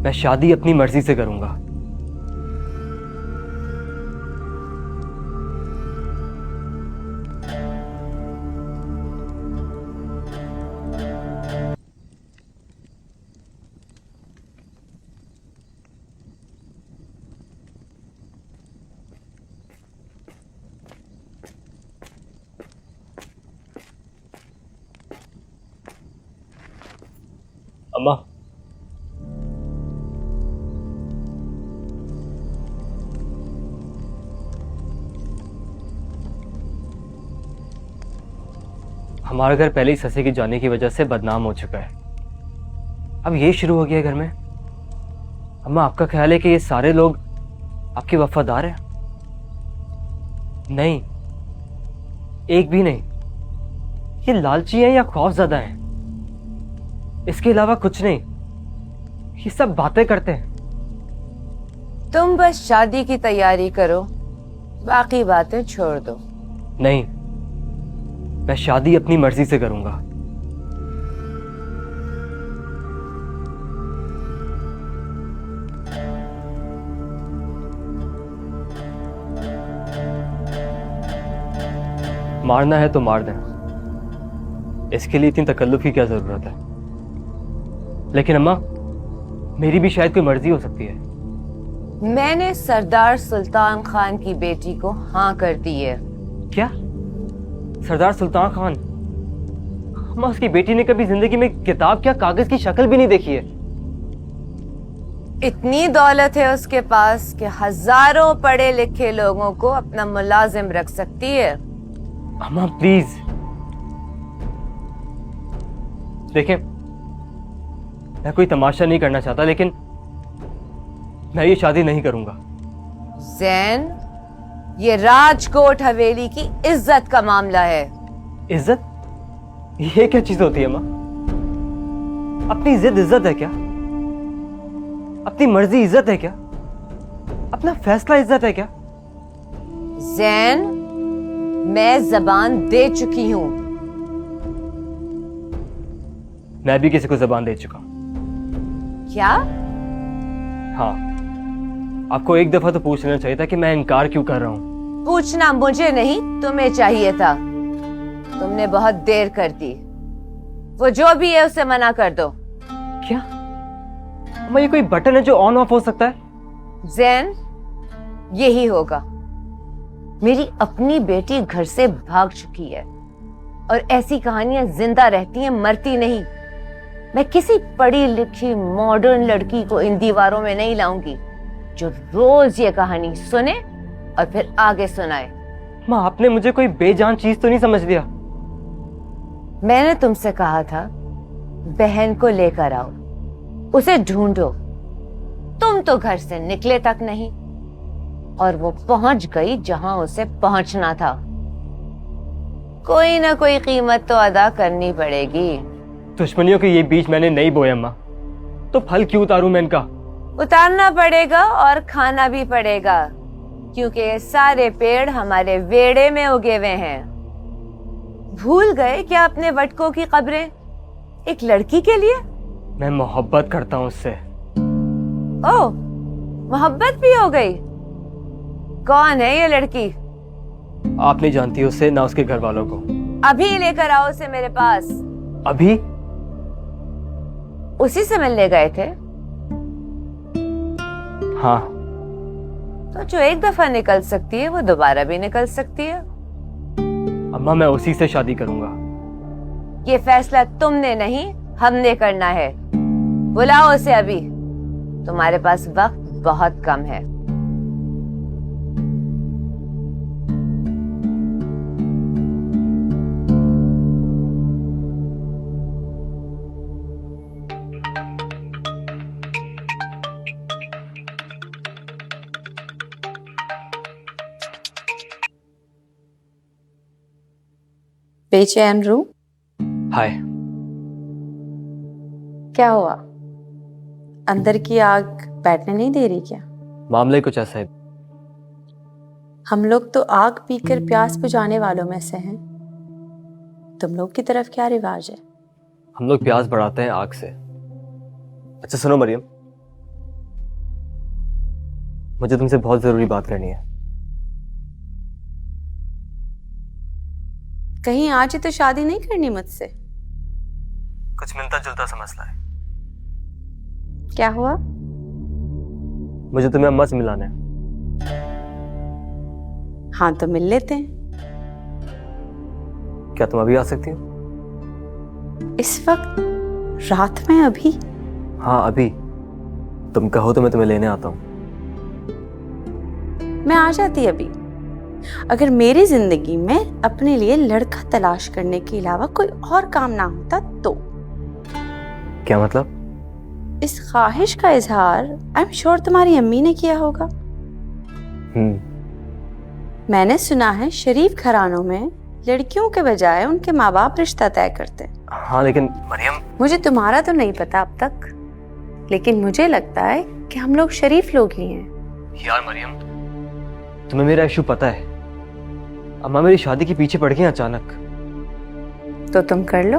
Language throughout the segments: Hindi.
मैं शादी अपनी मर्जी से करूंगा। अम्मा, हमारा घर पहले ही ससे की जाने की वजह से बदनाम हो चुका है। अब ये शुरू हो गया है घर में। अम्मा, आपका ख्याल है कि ये सारे लोग आपके वफादार हैं? नहीं, एक भी नहीं। ये लालची हैं या खौफज़दा हैं, इसके अलावा कुछ नहीं। ये सब बातें करते हैं। तुम बस शादी की तैयारी करो, बाकी बातें छोड़ दो। नहीं, मैं शादी अपनी मर्जी से करूंगा। मारना है तो मार दें, इसके लिए इतनी तकल्लुफ की क्या जरूरत है? लेकिन अम्मा, मेरी भी शायद कोई मर्जी हो सकती है। मैंने सरदार सुल्तान खान की बेटी को हाँ कर दी है। क्या? सरदार सुल्तान खान? अम्मा, उसकी बेटी ने कभी जिंदगी में किताब क्या कागज की शक्ल भी नहीं देखी है। इतनी दौलत है उसके पास कि हजारों पढ़े लिखे लोगों को अपना मुलाजिम रख सकती है। अम्मा प्लीज देखें, मैं कोई तमाशा नहीं करना चाहता, लेकिन मैं ये शादी नहीं करूंगा। जैन, ये राजकोट हवेली की इज्जत का मामला है। इज्जत? ये क्या चीज होती है अम्मा? अपनी जिद इज्जत है क्या? अपनी मर्जी इज्जत है क्या? अपना फैसला इज्जत है क्या? जैन, मैं जबान दे चुकी हूं। मैं भी किसी को जबान दे चुका हूं। क्या? हाँ, आपको एक दफा तो पूछ लेना चाहिए था कि मैं इनकार क्यों कर रहा हूं। पूछना मुझे नहीं, तुम्हें चाहिए था। तुमने बहुत देर कर दी। वो जो भी है उसे मना कर दो। क्या अम्मा, ये कोई बटन है जो ऑन ऑफ हो सकता है? जैन, यही होगा। मेरी अपनी बेटी घर से भाग चुकी है और ऐसी कहानियां जिंदा रहती हैं, मरती नहीं। मैं किसी पढ़ी लिखी मॉडर्न लड़की को इन दीवारों में नहीं लाऊंगी जो रोज ये कहानी सुने और फिर आगे सुनाए। माँ, आपने मुझे कोई बेजान चीज तो नहीं समझ लिया? मैंने तुमसे कहा था बहन को लेकर आओ, उसे ढूंढो। तुम तो घर से निकले तक नहीं और वो पहुंच गई जहां उसे पहुंचना था। कोई ना कोई कीमत तो अदा करनी पड़ेगी। दुश्मनियों के ये बीज मैंने नहीं बोए अम्मा, तो फल क्यों उतारूं मैं इनका? उतारना पड़ेगा और खाना भी पड़ेगा, क्योंकि ये सारे पेड़ हमारे वेड़े में उगे हुए हैं। भूल गए क्या अपने वटकों की कब्रें एक लड़की के लिए? मैं मोहब्बत करता हूँ उससे। ओह, मोहब्बत भी हो गई? कौन है ये लड़की? आप नहीं जानती उसे, ना उसके घर वालों को। अभी लेकर आओ उसे मेरे पास। अभी? उसी से मिलने गए थे? हाँ। तो जो एक दफा निकल सकती है वो दोबारा भी निकल सकती है। अम्मा, मैं उसी से शादी करूंगा। ये फैसला तुमने नहीं, हमने करना है। बुलाओ उसे अभी, तुम्हारे पास वक्त बहुत कम है। बेचैन रू, हाय। क्या हुआ? अंदर की आग बैठने नहीं दे रही क्या? मामले कुछ ऐसा है। हम लोग तो आग पीकर प्यास बुझाने वालों में से हैं। तुम लोग की तरफ क्या रिवाज है? हम लोग प्यास बढ़ाते हैं आग से। अच्छा सुनो मरियम, मुझे तुमसे बहुत जरूरी बात करनी है। कहीं आज ही तो शादी नहीं करनी मुझसे? कुछ मिलता जुलता सा मसला है। क्या हुआ? मुझे तुम्हें अम्मा से मिलाना है। हाँ तो मिल लेते हैं। क्या तुम अभी आ सकती हो? इस वक्त रात में अभी? हाँ अभी। तुम कहो तो मैं तुम्हें लेने आता हूँ। मैं आ जाती अभी, अगर मेरी जिंदगी में अपने लिए लड़का तलाश करने के अलावा कोई और काम ना होता तो। क्या मतलब? इस ख्वाहिश का इजहार आई एम श्योर तुम्हारी अम्मी ने किया होगा। मैंने सुना है शरीफ घरानों में लड़कियों के बजाय उनके माँ बाप रिश्ता तय करते हैं। हाँ लेकिन मरियम, मुझे तुम्हारा तो नहीं पता अब तक, लेकिन मुझे लगता है कि हम लोग शरीफ लोग ही हैं। यार मरियम, तुम्हें मेरा इशू पता है। अम्मा मेरी शादी के पीछे पड़ गई अचानक। तो तुम कर लो।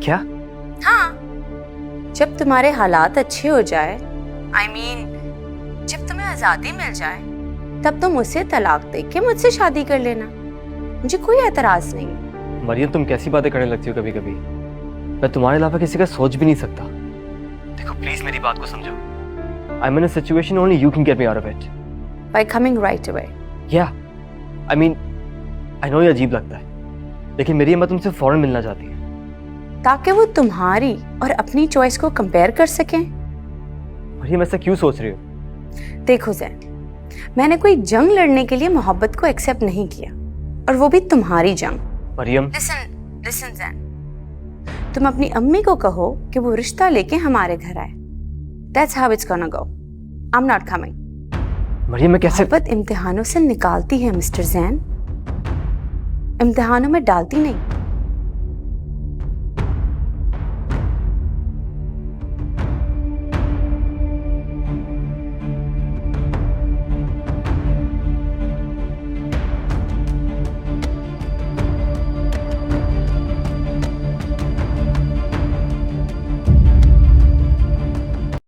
क्या? हाँ, जब तुम्हारे हालात अच्छे हो जाए, I mean, जब तुम्हें आजादी मिल जाए, तब तुम उसे तलाक दे के मुझसे शादी कर लेना, मुझे कोई एतराज नहीं है। मरियम, तुम कैसी बातें करने लगती हो कभी कभी। मैं तुम्हारे अलावा किसी का सोच भी नहीं सकता। देखो प्लीज मेरी बात को समझो। I'm in a situation only you can get me out of it. By coming right away. Yeah, I mean, I know ये अजीब लगता है, लेकिन मेरी अम्मा तुमसे फौरन मिलना चाहती है। ताकि वो तुम्हारी और अपनी चॉइस को कंपेयर कर सकें। मरियम ऐसा क्यों सोच रही हो? देखो जैन, मैंने कोई जंग लड़ने के लिए मोहब्बत को एक्सेप्ट नहीं किया, और वो भी तुम्हारी जंग। मरियम, लिसन जैन, तुम अपनी अम्मी को कहो कि वो रिश्ता लेके हमारे घर आए। That's how it's gonna go. I'm not coming. Maryam मैं कैसे? मोहब्बत इम्तिहानों से निकालती है मिस्टर जैन, इम्तिहानों में डालती नहीं।